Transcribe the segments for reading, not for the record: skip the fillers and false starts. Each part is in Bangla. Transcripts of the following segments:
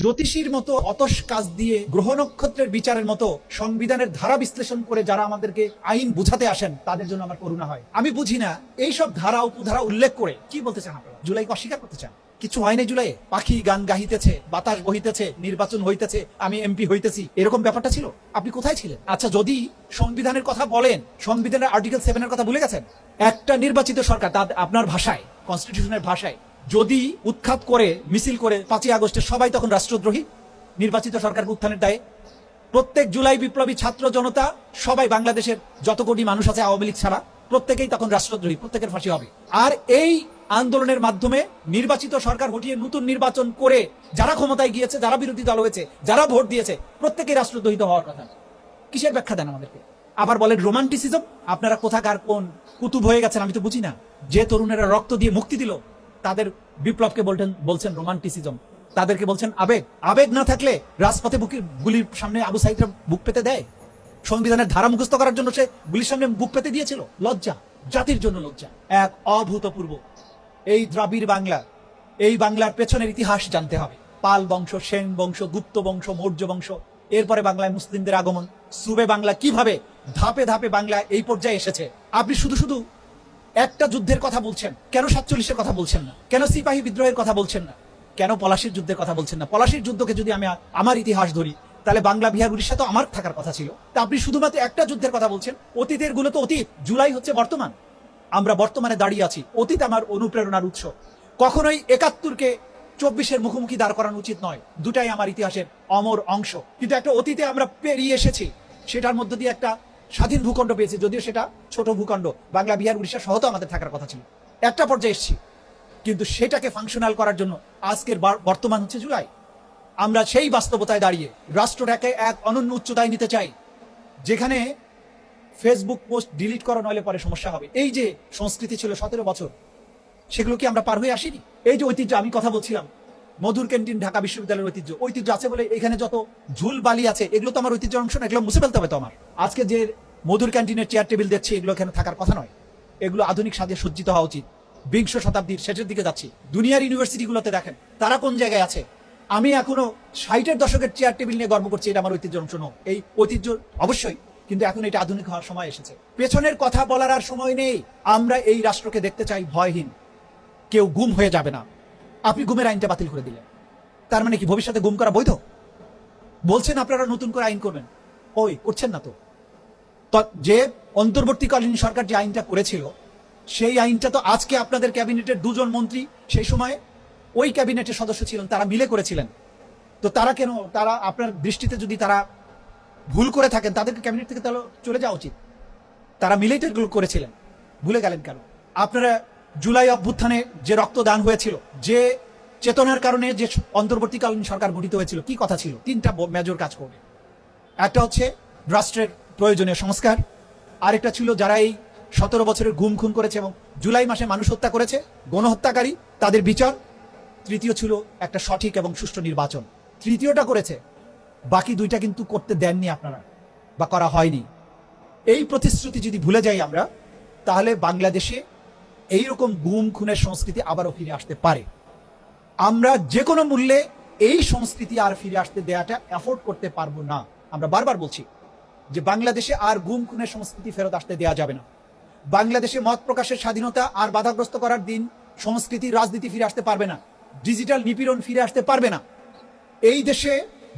জ্যোতিষীর মতো অতস কাজ দিয়ে গ্রহ নক্ষত্রের বিচারের মতো সংবিধানের ধারা বিশ্লেষণ করে যারা আমাদেরকে আইন বুঝাতে আসেন তাদের জন্য আমার করুণা হয়। আমি বুঝি না এইসব ধারা উপধারা উল্লেখ করে কি বলতে চান আপনারা? জুলাইকে অস্বীকার করতে চান? কিছু হয়নি জুলাইয়ে? পাখি গান গাহিতেছে, বাতাস বহিতেছে, নির্বাচন হইতেছে, আমি এমপি হইতেছি, এরকম ব্যাপারটা ছিল? আপনি কোথায় ছিলেন? আচ্ছা, যদি সংবিধানের কথা বলেন, সংবিধানের আর্টিকেল 7 এর কথা ভুলে গেছেন? একটা নির্বাচিত সরকার তার আপনার ভাষায়, কনস্টিটিউশনের ভাষায় যদি উৎখাত করে মিছিল করে 5ই আগস্টে সবাই তখন রাষ্ট্রদ্রোহী। নির্বাচিত সরকারকে উত্থানের দায়ে প্রত্যেক জুলাই বিপ্লবী ছাত্র জনতা সবাই, বাংলাদেশের যত কোটি মানুষ আছে আওয়ামী লীগ ছাড়া, প্রত্যেকেই তখন রাষ্ট্রদ্রোহী, প্রত্যেকের ফাঁসি হবে। আর এই আন্দোলনের মাধ্যমে নির্বাচিত সরকার হটিয়ে নতুন নির্বাচন করে যারা ক্ষমতায় গিয়েছে, যারা বিরোধী দল হয়েছে, যারা ভোট দিয়েছে, প্রত্যেকেই রাষ্ট্রদ্রোহিত হওয়ার কথা। কিসের ব্যাখ্যা দেন আমাদেরকে? আবার বলেন রোমান্টিসিজম। আপনারা কোথাকার কোন কুতুব হয়ে গেছেন আমি তো বুঝি না। যে তরুণেরা রক্ত দিয়ে মুক্তি দিল তাদের বিপ্লবকে বলছেন রোমান্টিসিজম, তাদেরকে বলছেন আবেগ। আবেগ না থাকলে রাজপথে গুলির সামনে আবু সাইদরা বুক পেতে দেয়? সংবিধানের ধারা মুখস্থ করার জন্য সে গুলির সামনে বুক পেতে দিয়েছিল? লজ্জা, জাতির জন্য লজ্জা। এক অভূতপূর্ব। এই দ্রাবিড় বাংলা, এই বাংলার পেছনের ইতিহাস জানতে হবে। পাল বংশ, সেন বংশ, গুপ্ত বংশ, মৌর্য বংশ, এরপরে বাংলায় মুসলিমদের আগমন, সুবে বাংলা, কিভাবে ধাপে ধাপে বাংলা এই পর্যায়ে এসেছে। আপনি শুধু শুধু একটা যুদ্ধের কথা বলছেন, কেন 47-এর কথা বলছেন না? কেন সিপাহী বিদ্রোহের কথা বলছেন না? কেন পলাশির যুদ্ধের কথা বলছেন না? পলাশির যুদ্ধকে যদি আমি আমার ইতিহাস ধরি, তাহলে বাংলা, বিহার, উড়িষ্যা তো আমার থাকার কথা ছিল। তা আপনি শুধুমাত্র একটা যুদ্ধের কথা বলছেন। অতীতের গুলো তো অতীত, জুলাই হচ্ছে বর্তমান। আমরা বর্তমানে দাঁড়িয়ে আছি। অতীত আমার অনুপ্রেরণার উৎস। কখনোই 71-কে 24-এর মুখোমুখি দাঁড় করানো উচিত নয়। দুটাই আমার ইতিহাসের অমর অংশ। কিন্তু একটা অতীতে আমরা পেরিয়ে এসেছি, সেটার মধ্য দিয়ে একটা স্বাধীন ভূখণ্ড পেয়েছি, যদিও সেটা ছোট ভূখণ্ড। বাংলা, বিহার, উড়িষ্যা সহ তো আমাদের থাকার কথা ছিল। একটা পর্যায়ে এসেছি, কিন্তু সেটাকে ফাংশনাল করার জন্য আজকের বর্তমান হচ্ছে জুলাই। আমরা সেই বাস্তবতায় দাঁড়িয়ে রাষ্ট্রটাকে এক অনন্য উচ্চতায় নিতে চাই, যেখানে ফেসবুক পোস্ট ডিলিট করা নইলে পরে সমস্যা হবে। এই যে সংস্কৃতি ছিল 17 বছর, সেগুলো কি আমরা পার হয়ে আসিনি? এই যে ঐতিহ্য, আমি কথা বলছিলাম মধুর ক্যান্টিন, ঢাকা বিশ্ববিদ্যালয়ের ঐতিহ্য আছে বলে এখানে যত ঝুল বালি আছে, এগুলো তো আমার ঐতিহ্যের অংশ না। এগুলো মুছে ফেলতে হবে তো আমার। আজকে যে মধুর ক্যান্টিনের চেয়ার টেবিল দেখছি, এগুলো এখানে থাকার কথা নয়। এগুলো আধুনিক সাজে সজ্জিত হওয়া উচিত। 20 শতাব্দীর শেষের দিকে যাচ্ছি। দুনিয়ার ইউনিভার্সিটিগুলোতে দেখেন তারা কোন জায়গায় আছে। আমি এখনো 60-এর দশকের চেয়ার টেবিল নিয়ে গর্ব করছি, এটা আমার ঐতিহ্যের অংশ নয়। এই ঐতিহ্য অবশ্যই, কিন্তু এখন এটা আধুনিক হওয়ার সময় এসেছে। পেছনের কথা বলার আর সময় নেই। আমরা এই রাষ্ট্রকে দেখতে চাই ভয়হীন। কেউ গুম হয়ে যাবে না। আপনি গুমের আইনটা বাতিল করে দিলেন, তার মানে কি ভবিষ্যতে গুম করা বৈধ? বলছেন আপনারা নতুন করে আইন করবেন, ওই করছেন না তো। যে অন্তর্বর্তীকালীন সরকার যে আইনটা করেছিল, সেই আইনটা তো আজকে আপনাদের ক্যাবিনেটের 2 জন মন্ত্রী সেই সময় ওই ক্যাবিনেটের সদস্য ছিলেন, তারা মিলে করেছিলেন। তো তারা কেন, তারা আপনার দৃষ্টিতে যদি তারা ভুল করে থাকেন, তাদেরকে ক্যাবিনেট থেকে তাহলে চলে যাওয়া উচিত। তারা মিলেই তো এগুলো করেছিলেন, ভুলে গেলেন কেন? আপনারা জুলাই অভ্যুত্থানে যে রক্তদান হয়েছিল, যে চেতনার কারণে যে অন্তর্বর্তীকালীন সরকার গঠিত হয়েছিল, কি কথা ছিল? 3টা মেজর কাজ করবে। একটা হচ্ছে রাষ্ট্রের প্রয়োজনীয় সংস্কার, আরেকটা ছিল যারা এই 17 বছরের গুম খুন করেছে এবং জুলাই মাসে মানুষ হত্যা করেছে, গণহত্যাকারী, তাদের বিচার। তৃতীয় ছিল একটা সঠিক এবং সুষ্ঠু নির্বাচন। তৃতীয়টা করেছে, বাকি 2টা কিন্তু করতে দেননি আপনারা, বা করা হয়নি। এই প্রতিশ্রুতি যদি ভুলে যাই আমরা, তাহলে বাংলাদেশে এইরকম গুম খুনের সংস্কৃতি আবারও ফিরে আসতে পারে। আমরা যে কোনো মূল্যে এই সংস্কৃতি আর ফিরে আসতে দেয়াটা অ্যাফোর্ড করতে পারবো না। আমরা বারবার বলছি যে বাংলাদেশে আর গুম খুনের সংস্কৃতি ফেরত আসতে দেয়া যাবে না। বাংলাদেশে মত প্রকাশের স্বাধীনতা আর বাধাগ্রস্ত করার দিন, সংস্কৃতি, রাজনীতি ফিরে আসতে পারবে না। ডিজিটাল নিপীড়ন ফিরে আসতে পারবে না। এই দেশে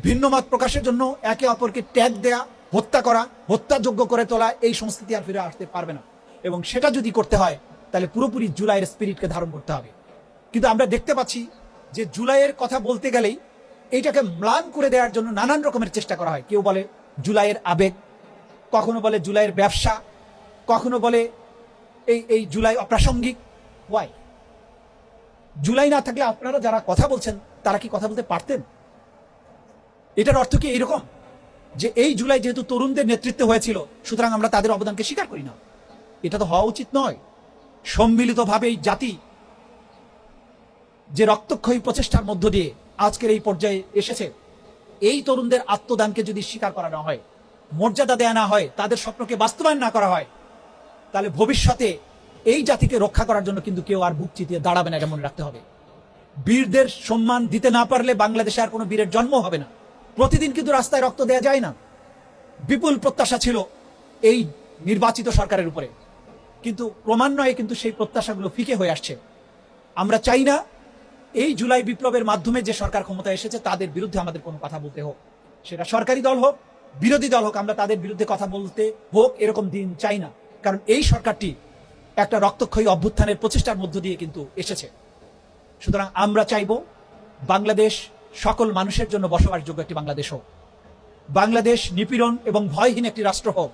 ভিন্ন মত প্রকাশের জন্য একে অপরকে ট্যাগ দেয়া, হত্যা করা, হত্যাযোগ্য করে তোলা, এই সংস্কৃতি আর ফিরে আসতে পারবে না। এবং সেটা যদি করতে হয়, তাহলে পুরোপুরি জুলাইয়ের স্পিরিটকে ধারণ করতে হবে। কিন্তু আমরা দেখতে পাচ্ছি যে জুলাইয়ের কথা বলতে গেলেই এইটাকে ম্লান করে দেওয়ার জন্য নানান রকমের চেষ্টা করা হয়। কেউ বলে জুলাইয়ের আবেগ, কখনো বলে জুলাইয়ের ব্যবসা, কখনো বলে এই জুলাই অপ্রাসঙ্গিক। ওয়াই? জুলাই না থাকলে আপনারা যারা কথা বলছেন, তারা কি কথা বলতে পারতেন? এটার অর্থ কি এইরকম যে এই জুলাই যেহেতু তরুণদের নেতৃত্বে হয়েছিল, সুতরাং আমরা তাদের অবদানকে স্বীকার করি না? এটা তো হওয়া উচিত নয়। সম্মিলিতভাবে এই জাতি যে রক্তক্ষয়ী প্রচেষ্টার মধ্য দিয়ে আজকের এই পর্যায়ে এসেছে, এই তরুণদের আত্মদানকে যদি স্বীকার করা না হয়, মর্যাদা দেয়া না হয়, তাদের স্বপ্নকে বাস্তবায়ন না করা হয়, তাহলে ভবিষ্যতে এই জাতিকে রক্ষা করার জন্য কিন্তু কেউ আর বুক চিতিয়ে দাঁড়াবে না, এটা মনে রাখতে হবে। বীরদের সম্মান দিতে না পারলে বাংলাদেশে আর কোনো বীরের জন্ম হবে না। প্রতিদিন কিন্তু রাস্তায় রক্ত দেওয়া যায় না। বিপুল প্রত্যাশা ছিল এই নির্বাচিত সরকারের উপরে, কিন্তু ক্রমান্বয়ে কিন্তু সেই প্রত্যাশাগুলো ফিকে হয়ে আসছে। আমরা চাই না এই জুলাই বিপ্লবের মাধ্যমে যে সরকার ক্ষমতায় এসেছে তাদের বিরুদ্ধে আমাদের কোনো কথা বলতে হোক, সেটা সরকারি দল হোক বিরোধী দল হোক, আমরা তাদের বিরুদ্ধে কথা বলতে হোক এরকম দিন চাই না। কারণ এই সরকারটি একটা রক্তক্ষয়ী অভ্যুত্থানের প্রচেষ্টার মধ্য দিয়ে কিন্তু এসেছে। সুতরাং আমরা চাইব বাংলাদেশ সকল মানুষের জন্য বসবাসযোগ্য একটি বাংলাদেশ হোক, বাংলাদেশ নিপীড়ন এবং ভয়হীন একটি রাষ্ট্র হোক।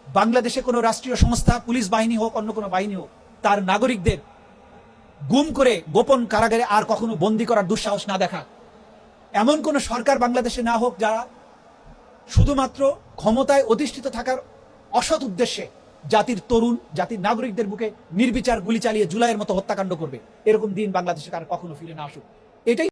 বাংলাদেশে কোনো রাষ্ট্রীয় সংস্থা, পুলিশ বাহিনী হোক অন্য কোনো বাহিনী হোক, তার নাগরিকদের গুম করে গোপন কারাগারে আর কখনো বন্দী করার দুঃসাহস না দেখা। এমন কোন সরকার বাংলাদেশে না হোক যারা শুধুমাত্র ক্ষমতায় অধিষ্ঠিত থাকার অসৎ উদ্দেশ্যে জাতির তরুণ, জাতির নাগরিকদের বুকে নির্বিচার গুলি চালিয়ে জুলাইয়ের মতো হত্যাকাণ্ড করবে। এরকম দিন বাংলাদেশে আর কখনো ফিরে না আসুক, এটাই